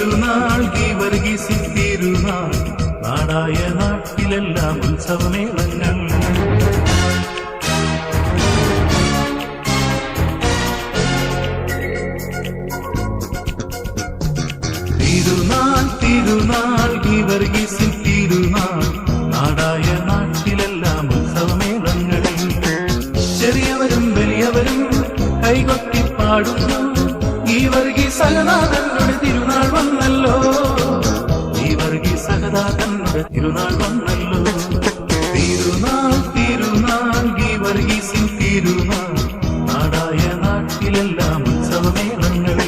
തിരുനാൾ ഗീവർഗീസിൻ തിരുനാൾ നാടായ നാട്ടിലെല്ലാം ഉത്സവമേളങ്ങൾ. തിരുനാൾ തിരുനാൾ ഗീവർഗീസിൻ തിരുനാൾ നാടായ നാട്ടിലെല്ലാം ഉത്സവമേളങ്ങൾ. ചെറിയവരും വലിയവരും കൈകൊട്ടി പാടുന്നു, ഗീവർഗീസ് സഹദാതങ്ങളുടെ തിരുനാൾ വന്നല്ലോ, ഗീവർഗീസ് സഹദാതങ്ങളുടെ തിരുനാൾ വന്നല്ലോ. തിരുനാൾ തിരുനാൾ ഗീവർഗീസിൻ തിരുനാൾ നാടായ നാട്ടിലെല്ലാം ഉത്സവമേളങ്ങൾ.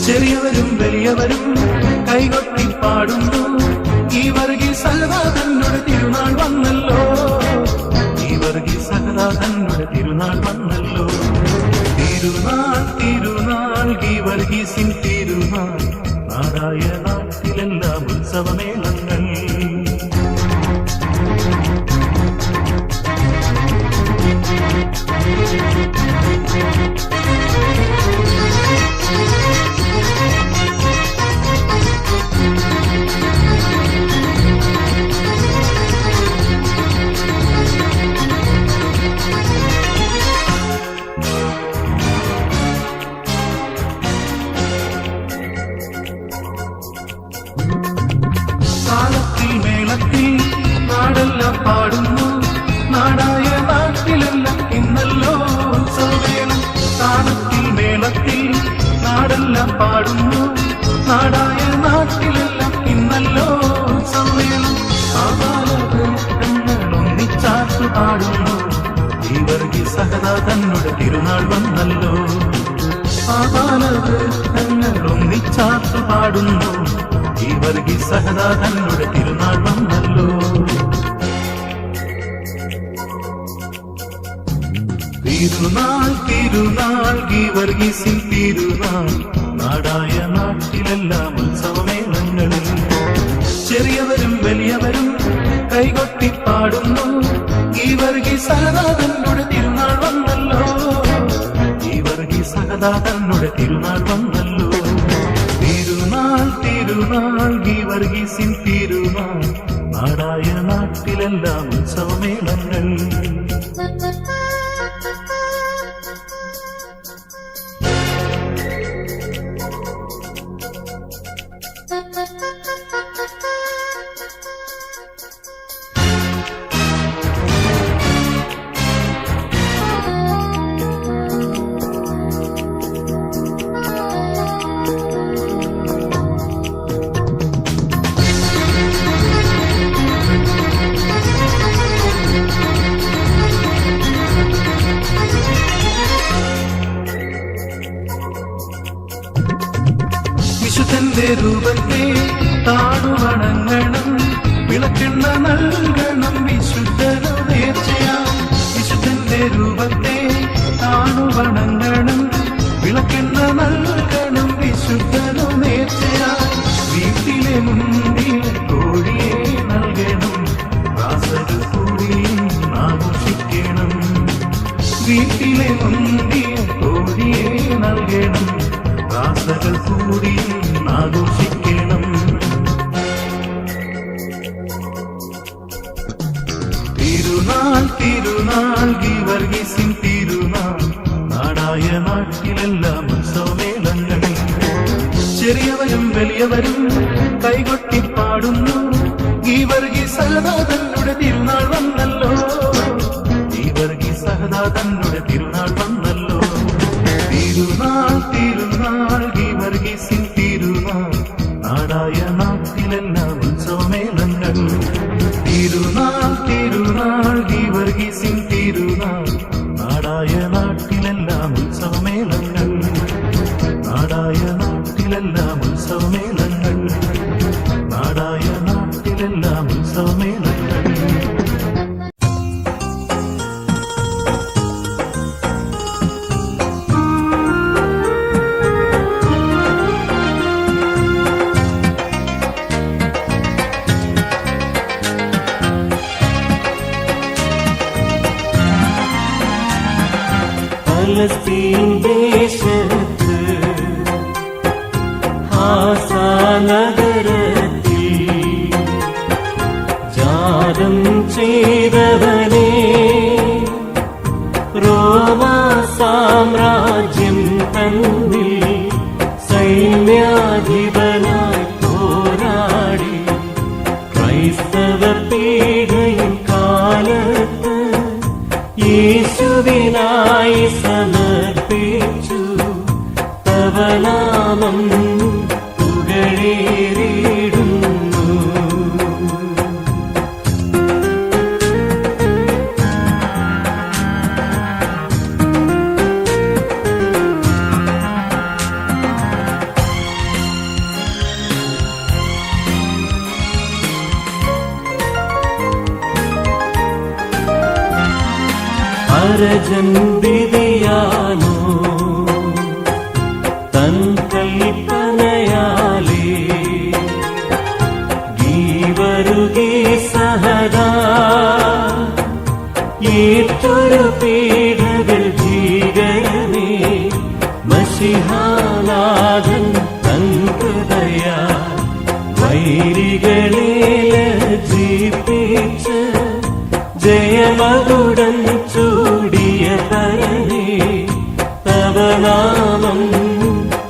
ചെറിയവരും വലിയവരും കൈകൊട്ടി പാടുന്നു, ഗീവർഗീസ് സഹദാതങ്ങളുടെ തിരുനാൾ വന്നല്ലോ, ഗീവർഗീസ് സഹദാതങ്ങളുടെ തിരുനാൾ വന്നല്ലോ. തിരുനാൾ തിരുനാൾ ഗീവർഗീസിൻ തിരുനാൾ നാടായ നാട്ടിലെല്ലാം ഉത്സവമേളങ്ങൾ. നാടെല്ലാം പാടുന്നു, നാടായ നാട്ടിലെല്ലാം ഇന്നല്ലോ ഉത്സവമേളം. താളത്തിൽ മേളത്തിൽ നാടെല്ലാം പാടുന്നു, നാടായ നാട്ടിലെല്ലാം ഇന്നല്ലോ ഉത്സവമേളം. ഒന്നിച്ചാത്തു പാടുന്നു, ഗീവർഗീസ് സഹദാതങ്ങളുടെ തിരുനാൾ വന്നല്ലോ. ഒന്നിച്ചാത്തു പാടുന്നു, ഗീവർഗീസ് സഹദാതങ്ങളുടെ തിരുനാൾ വന്നല്ലോ. തിരുനാൾ തിരുനാൾ ഗീവർഗീസിൻ തിരുനാൾ നാടായ നാട്ടിലെല്ലാം ഉത്സവമേളങ്ങൾ. ചെറിയവരും വലിയവരും കൈകൊട്ടി പാടുന്നു, ഗീവർഗീസ് സഹദാതങ്ങളുടെ തിരുനാൾ വന്നല്ലോ, ഗീവർഗീസ് സഹദാതങ്ങളുടെ തിരുനാൾ വന്നല്ലോ. തിരുനാൾ തിരുനാൾ ഗീവർഗീസിൻ തിരുനാൾ നാടായ നാട്ടിലെല്ലാം ഉത്സവമേളങ്ങൾ. വിശുദ്ധന്റെ രൂപത്തെ താണുവണങ്ങണം, വിളക്കെണ്ണ നൽകണം വിശുദ്ധനു നേർച്ചയാം. വിശുദ്ധന്റെ രൂപത്തെ താണുവണങ്ങണം, വിളക്കെണ്ണ നൽകണം വിശുദ്ധനു നേർച്ചയാം. വീട്ടിലെ മുന്തിയ കോഴിയെ നൽകണം, റാസകൾ കൂടിയും ആഘോഷിക്കണം. വീട്ടിലെ മുന്തിയ കോഴിയെ നൽകണം, റാസകൾ കൂടിയും ആഘോഷിക്കണം. തിരുനാൾ തിരുനാൾ ഗീവർഗീസിൻ തിരുനാൾ നാടായ നാട്ടിലെല്ലാം ഉത്സവമേളങ്ങൾ. ചെറിയവരും വലിയവരും കൈകൊട്ടി പാടുന്നു, ഗീവർഗീസ് സഹദാതങ്ങളുടെ തിരുനാൾ വന്നല്ലോ, ഗീവർഗീസ് സഹദാതങ്ങളുടെ തിരുനാൾ വന്നല്ലോ. തിരുനാൾ തിരുനാൾ ഗീവർഗീസിൻ തിരുനാൾ നാടായ നാട്ടിലെല്ലാം ഉത്സവമേളങ്ങൾ. തിരുനാൾ തിരുനാൾ ഗീവർഗീസിൻ തിരുനാൾ നാടായ നാട്ടിലെല്ലാം ഉത്സവമേളങ്ങൾ, നാടായ നാട്ടിലെല്ലാം ഉത്സവമേളങ്ങൾ, നാടായ നാട്ടിലെല്ലാം ഉത്സവമേളങ്ങൾ. ഫലസ്തീൻ ദേശത്ത് ആസാ ചെയ്തവനേ, റോമാ സാമ്രാജ്യം തന്നിൽ സൈന്യാധിപനായി പോരാടി ക്രൈസ്തവ പീഡയും കാലത്ത് യേശുവിനായി സമർപ്പിച്ചു. തവ നാമം പുകഴേറിയിടുന്നു. അരജന്തിയാനോ തൻ കൽപ്പനയാലേ ഗീവരുകേ സഹദാ ഏറ്റൊരു പീഡകൾ ഭീകരമേ മശിഹാനാഥൻ തൻ ഹൃദയ വൈരികളെ ലജ്ജിപ്പിച്ച് ജയമകുടൻ ചൂടിയ പരനേ, തവ നാമം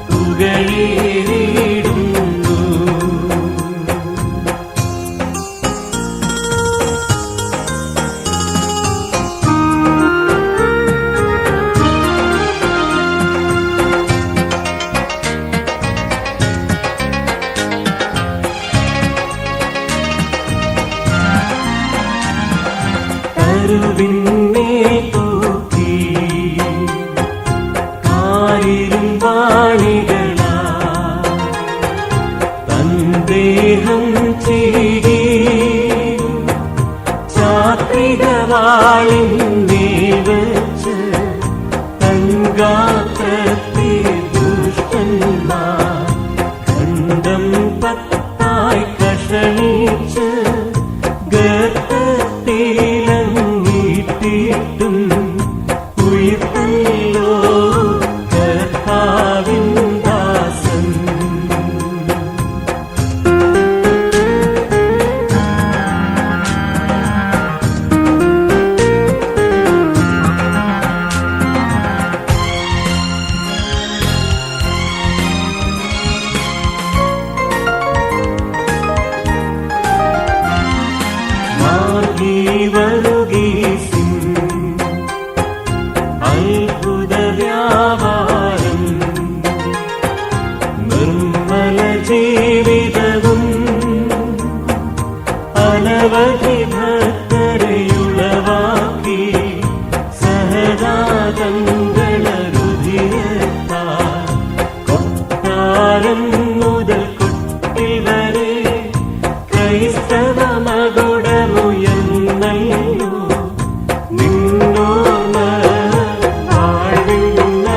പുകഴേറിയിടുന്നു. കരുവിന്നെ തൂക്കി കാരിലും വാണികളാ തൻ ദേഹം ചീകി ചാത്രിക വാളിന്മേൽ വച്ച് തൻ ഗാത്രത്തിൽ ദുഷ്ടന്മാർ ഖണ്ഡം പത്തായി കഷണിച്ച് ഗർത്തത്തിലങ്ങിട്ടിട്ടും ഉയിർത്തല്ലോ കർത്താവിൻ ദാസൻ. വരുകീസിൻ അത്ഭുത വ്യാപാരം നിർമ്മല ജീവിതവും അനവധി ഭക്തരെയുളവാക്കി സഹജാതങ്ങളുധിരത്താൽ കൊട്ടാരം മുതൽ കൊട്ടിൽ വരെ ക്രൈസ്തവ മകുടമുയർന്നല്ലോ നിന്നോർമ്മ വാഴ്വിന്നാകണമേ.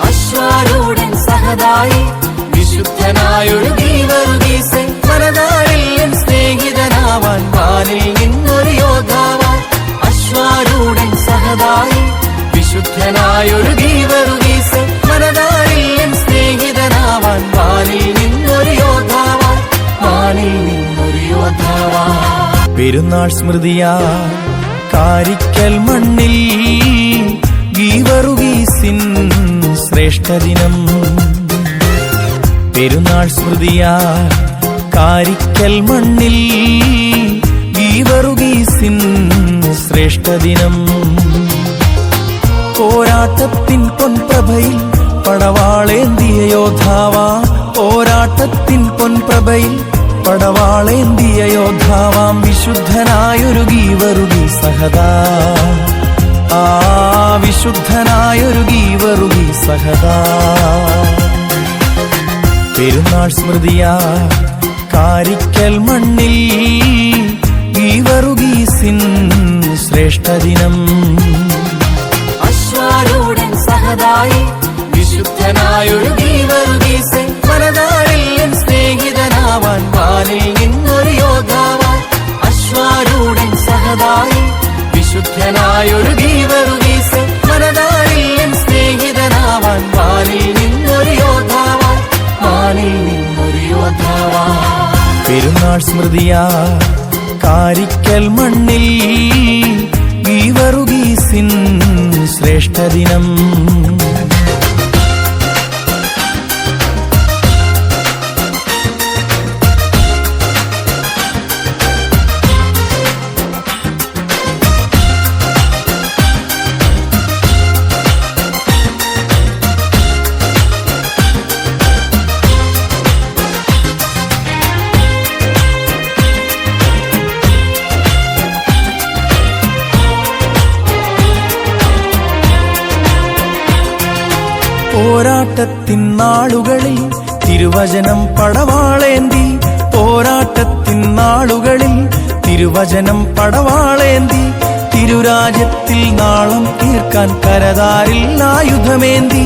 അശ്വാരൂഢൻ സഹദായി വിശുദ്ധനായൊരു ദീവറുദീസൻ മനതാരിൽ എൻ സ്നേഹിതനാവാൻ വാനിൽ നിന്നൊരു യോദ്ധാവാൻ. അശ്വാരൂഢൻ സഹദായി വിശുദ്ധനായൊരു ദീവറുദീസൻ മനതാരിൽ എൻ സ്നേഹിതനാവാൻ വാനിൽ നിന്നൊരു യോദ്ധാവാൻ, വാനിൽ നിന്നൊരു യോദ്ധാവാൻ. പെരുന്നാൾ സ്മൃതിയാ കാരിക്കൽ മണ്ണിൽ ഗീവറുഗീസിൻ ശ്രേഷ്ഠദിനം. പെരുന്നാൾ സ്മൃതിയാ കാരിക്കൽ മണ്ണിൽ ഗീവറുഗീസിൻ ശ്രേഷ്ഠദിനം. പോരാട്ടത്തിൻ പൊൻപ്രഭയിൽ പടവാളേന്തിയ യോദ്ധാവാ, പോരാട്ടത്തിൻ പൊൻപ്രഭയിൽ പടവാളേന്തിയ യോദ്ധാവാം വിശുദ്ധനായൊരു ഗീവറുഗി സഹദാ. ആ വിശുദ്ധനായൊരു ഗീവറുഗി സഹദാ. പെരുന്നാൾ സ്മൃതിയാ കാരിക്കൽ മണ്ണിൽ ഗീവറുഗീസിൻ ശ്രേഷ്ഠദിനം. അശ്വാരൂഢൻ സഹദായി വിശുദ്ധനായൊരു ദീവറുദീസൻ മനതാരിൽ എൻ സ്നേഹിതനാവാൻ വാനിൽ നിന്നൊരു യോദ്ധാവാൻ. അശ്വാരൂഢൻ സഹദായി വിശുദ്ധനായൊരു ദീവറുദീസൻ മനതാരിൽ എൻ സ്നേഹിതനാവാൻ വാനിൽ നിന്നൊരു യോദ്ധാവാൻ, വാനിൽ നിന്നൊരു യോദ്ധാവാൻ. പെരുന്നാൾ സ്മൃതിയാ കാരിക്കൽ മണ്ണിൽ ഗീവറുഗീസിൻ ശ്രേഷ്ഠദിനം. പോരാട്ടത്തിൻ നാളുകളിൽ തിരുവചനം പടവാളേന്തി, പോരാട്ടത്തിൻ നാളുകളിൽ തിരുവചനം പടവാളേന്തി, തിരുരാജ്യത്തിൽ നാളം തീർക്കാൻ കരതാരിൽ ആയുധമേന്തി,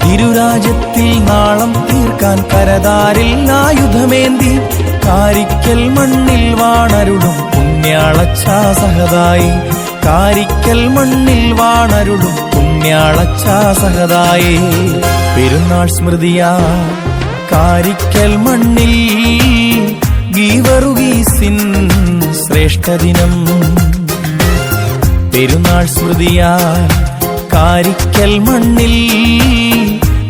തിരുരാജ്യത്തിൽ നാളം തീർക്കാൻ കരതാരിൽ ആയുധമേന്തി, കാരിക്കൽ മണ്ണിൽ വാണരുളും പുണ്യാളച്ചാ സഹതായി, കാരിക്കൽ മണ്ണിൽ വാണരുളും പുണ്യാളച്ചാ സഹതായി. പെരുന്നാൾ സ്മൃതിയാ കാരിക്കൽ മണ്ണിൽ ഗീവറുഗീസിൻ ശ്രേഷ്ഠദിനം. പെരുന്നാൾ സ്മൃതിയാ കാരിക്കൽ മണ്ണിൽ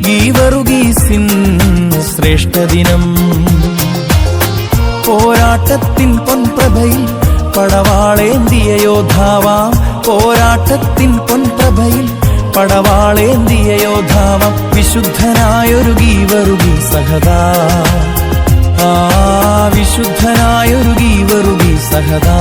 ഗീവറുഗീസിൻ ശ്രേഷ്ഠദിനം. പോരാട്ടത്തിൻ പൊൻപ്രഭയിൽ പടവാളേന്തിയ യോദ്ധാവാം, പോരാട്ടത്തിൻ പൊൻപ്രഭയിൽ പടവാളേന്തിയ യോദ്ധാവാം, വിശുദ്ധനായൊരു ഗീവറുഗി സഹദാ, ആ വിശുദ്ധനായൊരു ഗീവറുഗി സഹദാ.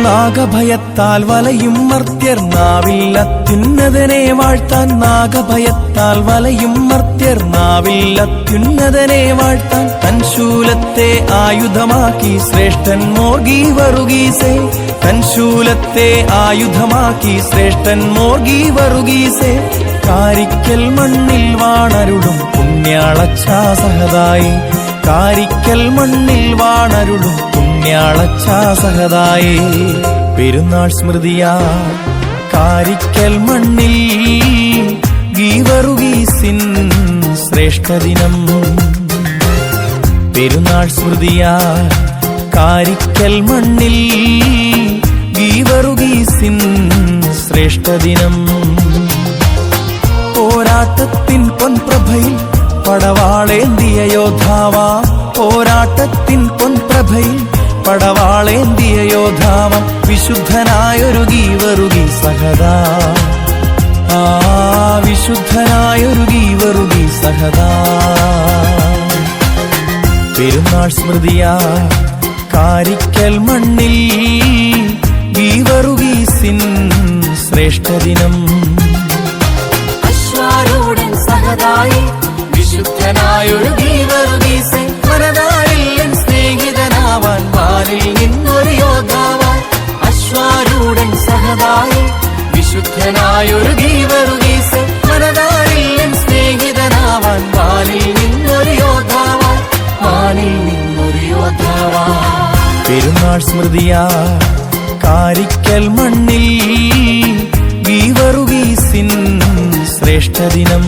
നാഗഭയത്താൽ വലയും മർത്യർ നാവിൽ അത്യുന്നതനെ വാഴ്ത്താൻ, നാഗഭയത്താൽ വലയും മർത്യർ നാവിൽ അത്യുന്നതനെ വാഴ്ത്താൻ, തൻ ശൂലത്തെ ആയുധമാക്കി ശ്രേഷ്ഠൻ മോർ ഗീവറുഗീസേ, തൻ ശൂലത്തെ ആയുധമാക്കി ശ്രേഷ്ഠൻ മോർ ഗീവറുഗീസേ, കാരിക്കൽ മണ്ണിൽ വാണരുളും പുണ്യാളച്ചാ സഹതായി, കാരിക്കൽ മണ്ണിൽ വാണരുളും പുണ്യാളച്ചാ സഹതായി. പെരുന്നാൾ സ്മൃതിയാ കാരിക്കൽ മണ്ണിൽ ഗീവറുഗീസിൻ ശ്രേഷ്ഠദിനം. പെരുന്നാൾ സ്മൃതിയാ കാരിക്കൽ മണ്ണിൽ ഗീവറുഗീസിൻ ശ്രേഷ്ഠദിനം. പോരാട്ടത്തിൻ പൊൻപ്രഭയിൽ പടവാളേന്തിയ യോദ്ധാവാ, പോരാട്ടത്തിൻ പൊൻപ്രഭയിൽ പടവാളേന്തിയ യോദ്ധാവാം, വിശുദ്ധനായൊരു ഗീവറുഗി സഹദാ, ആ വിശുദ്ധനായൊരു ഗീവറുഗി സഹദാ. പെരുന്നാൾ സ്മൃതിയാ കാരിക്കൽ മണ്ണിൽ ഗീവറുഗീസിൻ ശ്രേഷ്ഠദിനം. അശ്വാരൂഢൻ സഹതായി വിശുദ്ധനായൊരു ഗീവറുഗീസേ, മനതാരിൽ സ്നേഹിതനാവാൻ വാനിൽ നിന്നൊരു യോദ്ധാവാൻ, അശ്വാരൂഢൻ സഹതായി വിശുദ്ധനായൊരു ഗീവറുഗീസേ, മനതാരിൽ സ്നേഹിതനാവാൻ വാനിൽ നിന്നൊരു യോദ്ധാവാൻ, വാനിൽ നിന്നൊരു യോദ്ധാവാൻ. പെരുന്നാൾ സ്മൃതിയാ കാരിക്കൽ മണ്ണിൽ ഗീവറുഗീസിൻ ശ്രേഷ്ഠദിനം.